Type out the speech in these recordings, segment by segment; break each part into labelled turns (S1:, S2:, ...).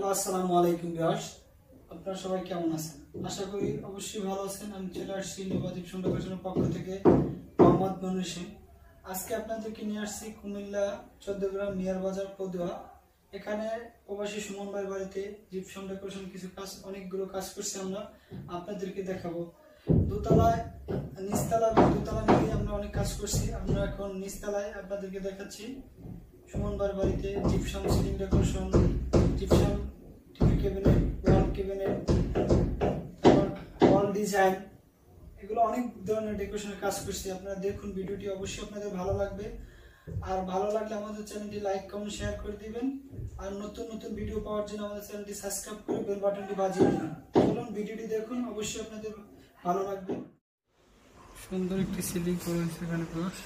S1: Hello আসসালামু আলাইকুম viewers, আপনারা সবাই কেমন আছেন? আশা করি অবশ্যই ভালো আছেন। আমি চলে আসছি নিবাদিক সুন্দরবনের পক্ষ থেকে মোহাম্মদ মনুষে। আজকে আপনাদেরকে নিয়ে আসছি কুমিল্লা 14 গ্রাম নিয়ার বাজার পদুয়া। এখানে প্রবাসী সুমন ভাইয়ের বাড়িতে জিপসাম ডেকোরেশন কিছু কাজ, অনেকগুলো কাজ করছি আমরা, আপনাদেরকে দেখাবো। দোতলায়, নিচতলা এবং দোতলা মিলিয়ে আমরা অনেক কাজ করছি। আমরা এখন নিচতলায় আপনাদেরকে দেখাচ্ছি সুমন ভাইয়ের বাড়িতে gypsum ceiling decoration, gypsum TV cabinet, ওয়াল ক্যাবিনেট, তারপর ওয়াল ডিজাইন, এগুলো অনেক ধরনের ডেকোরেশনের কাজ করছি। আপনারা দেখুন ভিডিওটি, অবশ্যই আপনাদের ভালো লাগবে। আর ভালো লাগলে আমাদের চ্যানেলটি লাইক কমেন্ট শেয়ার করে দিবেন। আর নতুন নতুন ভিডিও পাওয়ার জন্য আমাদের চ্যানেলটি সাবস্ক্রাইব করে বেল বাটনটি বাজিয়ে দিন। চলুন ভিডিওটি দেখুন, অবশ্যই আপনাদের ভালো লাগবে। সুন্দর একটি সিলিং করা হয়েছে এখানে ক্রস,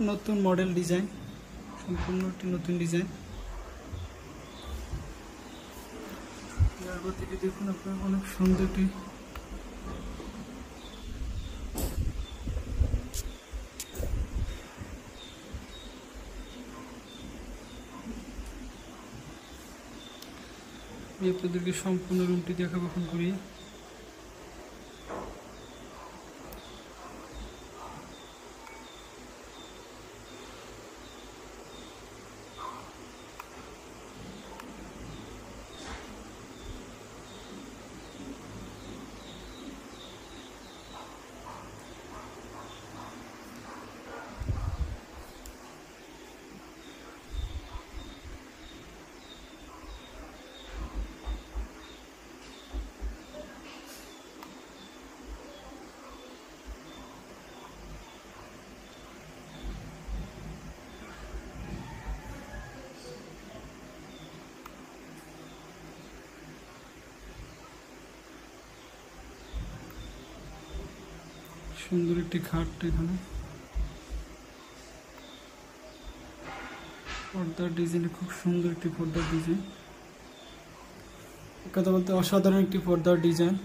S1: নতুন মডেল ডিজাইন, সম্পূর্ণ একটি নতুন ডিজাইন। গতিটি দেখুন আপনার, অনেক সুন্দর একটি আপনাদেরকে সম্পূর্ণ রুমটি দেখাবো এখন ঘুরিয়ে। সুন্দর একটি খাট, এখানে পর্দার ডিজাইন, খুব সুন্দর একটি পর্দার ডিজাইন, কথা বলতে অসাধারণ একটি পর্দার ডিজাইন।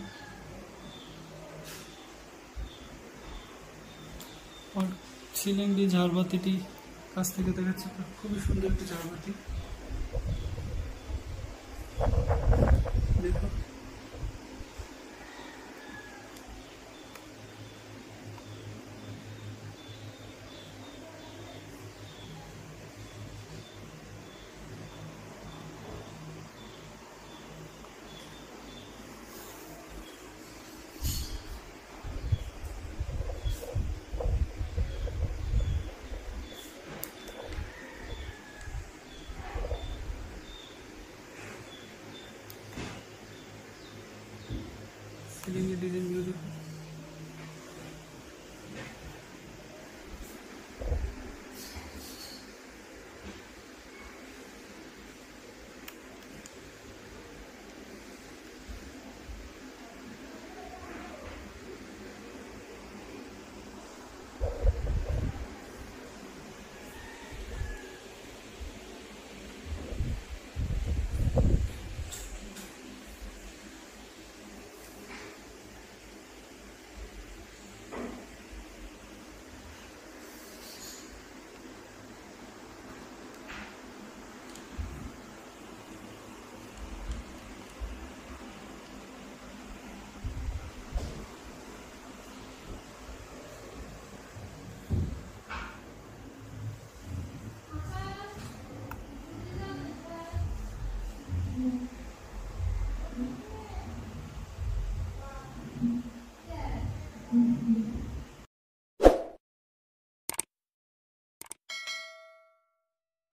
S1: আর সিলিং দিয়ে ঝাড়বাতিটি কাছ থেকে দেখাচ্ছে, খুবই সুন্দর একটি ঝাড়বাতি। দেখুন সিলিংয়ের ডিজাইনগুলো দেখুন।